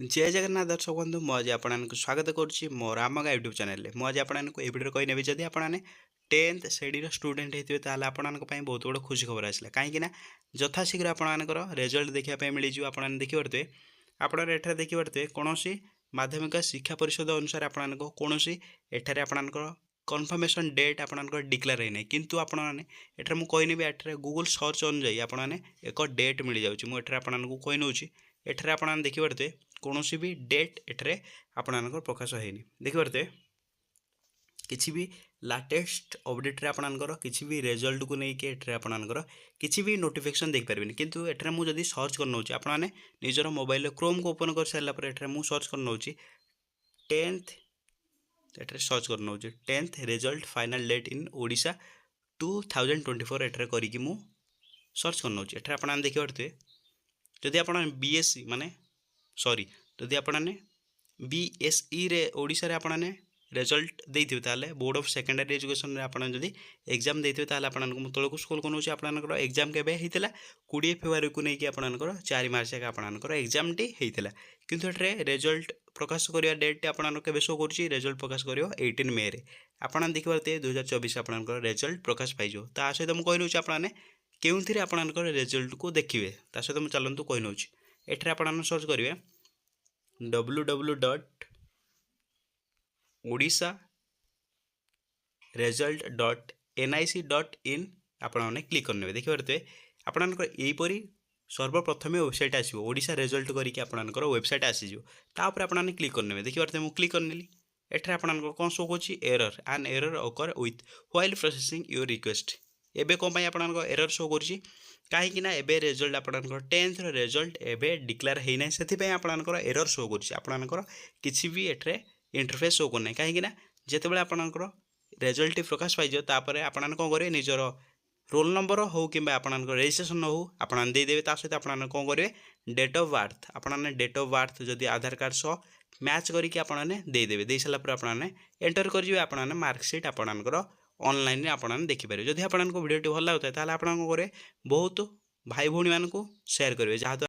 जय जगन्नाथ दर्शक बंधु मुझे आपको स्वागत करुच्ची मोर आम गाँ यूट्यूब चैनल में मुझे आपको ये भिडियो कही जदि आपने 10th श्रेणी स्टूडेंट होते हैं आपं बहुत बड़ा खुशी खबर आसला कहीं यथाशीघ्र आपर रिजल्ट देखा मिलू आप देखिपे आपड़ एठार देखिपे कौन माध्यमिक शिक्षा परिषद अनुसार आपको कौन एठार आपंकर कन्फर्मेशन डेट आपंकर डिक्लेयर होना किंतु आपने एठार मुझे एठार गूगल सर्च अनुजाई आपने एक डेट मिल जाऊँगी मुझे आपको कही नौ एठार आप देखिपे कौन भी डेट एठार आपंकर प्रकाश होनी देखिपे किसी भी लाटेस्ट अपडेट आपंकर किसी भी रिजल्ट को लेकिन आपंकर किसी भी नोटिफिकेशन देखिपारे किंतु एठार मुझे सर्च कर नौ आपने निजर मोबाइल क्रोम को ओपन कर सारापर एठार मुझे सर्च कर नौ 10th एठार सर्च कर नौ 10th रिजल्ट फाइनल डेट इन ओडिशा 2024 एठार करी मु सर्च कर नौ एठार आप देखिपे जदि आप बीएससी माने सॉरी जदि आपने बीएसई रे ओडिशा रे आपने रिजल्ट देते ताले बोर्ड ऑफ सेकेंडरी एजुकेशन रे आपन जदि एग्जाम देते ताले आपन तलक स्कूल को नौचे आपनकर एग्जाम केबे हेतिला 20 फेब्रुआरी को नेकी आपनकर 4 मार्च के आपनकर एग्जाम टी हेतिला किंतु एठरे रिजल्ट प्रकाश करिया डेट आपन केबे शो करछि रिजल्ट प्रकाश करियो 18 मे रे आपन देखिबते 2024 आपनकर रिजल्ट प्रकाश पाइजो ता सहित हम कहि नउछि आपने केउंथिरे आपनकर रिजल्ट को देखिबे ता सहित हम चलंतु कहि नउछि एठरे आपन सर्च करिवे www.odisha.result.nic.in आपने क्लिक करने देखिए आपंकर यहीपरी सर्वप्रथम वेबसाइट आसो ओडिशा रिजल्ट करके आपंकर वेबसाइट आसीज तापर आपने क्लिक करने देखिए मुझे क्लिक करनेली एठार आपंकर कौन शो कर एरर एन एरर ओकर with while processing your request एबे कौन आपंकर एरर शो कर कहीं एबे रिजल्ट आपंकर 10th रिजल्ट एबे डिक्लेयर होना से आपंकर एरर शो कर किसी भी एठरे इंटरफेस शो करना कहीं जिते आपंकर रिजल्ट प्रकाश पाइज तापर आपन कौन करेंगे निजर रोल नंबर हो कि आपंकर रजिस्ट्रेशन हो आप देदेवे सहित आप कौन करेंगे डेट ऑफ बर्थ आपने डेट ऑफ बर्थ जदि आधार कार्ड सह मैच करके आपने देदेवे दे सारापर आपने एंटर करेंगे आपने मार्कसीट आपंकर ऑनलाइन आपने देखिपारे जदि आपको वीडियो भल लगुता है आप बहुत भाई भौणी मानक सेयार करेंगे जहाँ